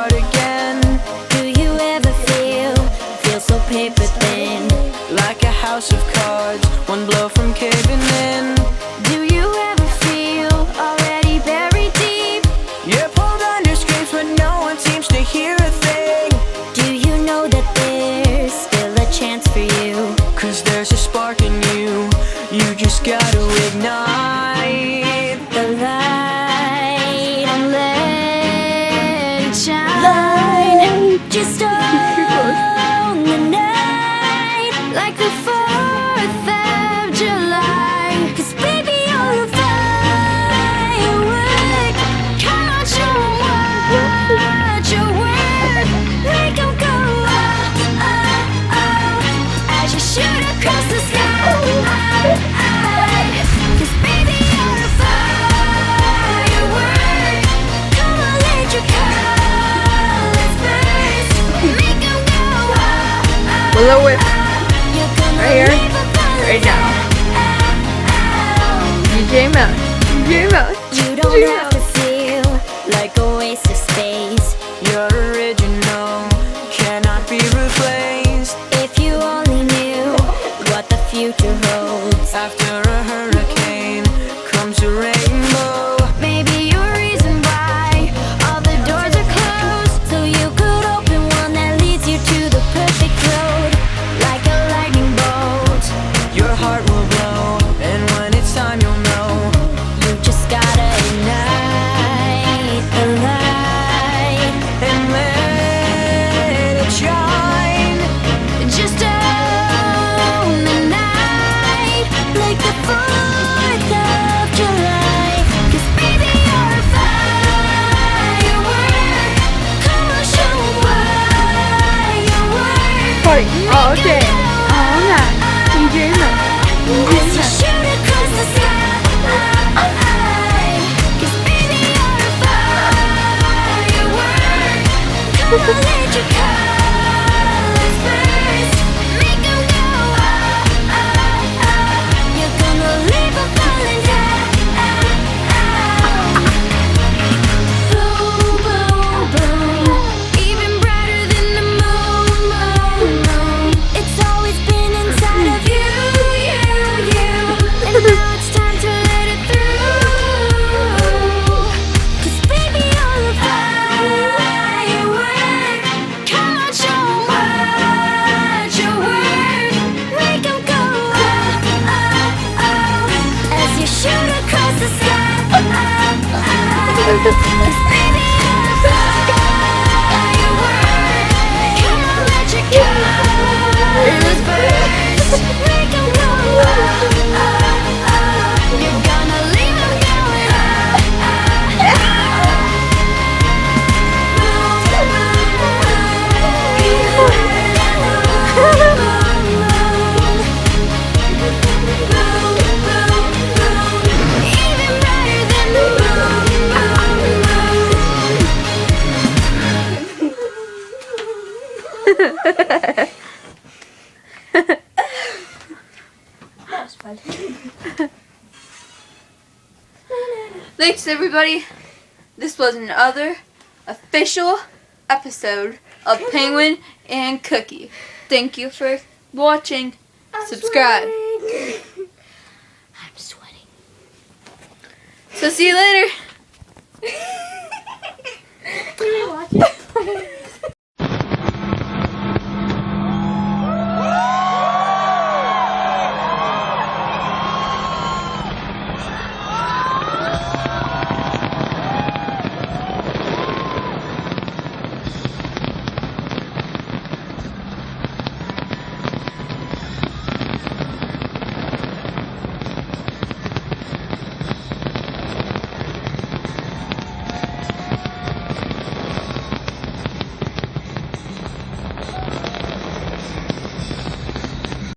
start again. Do you ever feel so paper thin? Like a house of cards, one blow from caving in. Do you ever feel already buried deep? You're pulled under screams but no one seems to hear a thing. Do you know that there's still a chance for you? 'Cause there's a spark in you, you just gotta ignite the light and let it shine. Just own the night like the 4th of July. 'Cause baby, you're a firework. Come on, show 'em what you're worth. Make 'em go oh, oh, oh, as you shoot across the sky. Willow whip right here, right now. DJ Mount, DJ Mount. You don't have to feel like a waste of space. You're original, cannot be replaced. If you only knew what the future holds. After a hurricane comes a rainbow. Maybe your reason why all the doors are closed, so you could open one that leads you to the perfect road. Like a lightning bolt, Your heart will blow, and when it's time you'll know. you just gotta ignite the light And let it shine. just own the night like the 4th of July. 'Cause baby, you're a firework. Come on, show 'em what you're worth. Party all day, all night. DJ Mount, As you DJ Mount. shoot across the sky. 'Cause baby, you're a firework. Come on, let your colors burst. Make 'em go oh, oh, oh. You're gonna leave 'em falling down. Boom, boom, boom. Even brighter than the moon, moon, moon. It's always been inside of you, you, you. And now it's time to let it through. 'Cause baby, you're a firework. Come on, show 'em what you're worth. Make 'em go oh, oh, oh, as you shoot across the sky. 'Cause baby, you're a firework. Come on, let your colors burst. Make 'em go oh, oh, oh. You're gonna leave 'em going even brighter than the Thanks everybody. This was another official episode of Penguin and Cookie. Thank you for watching. Subscribe. I'm sweating. So see you later.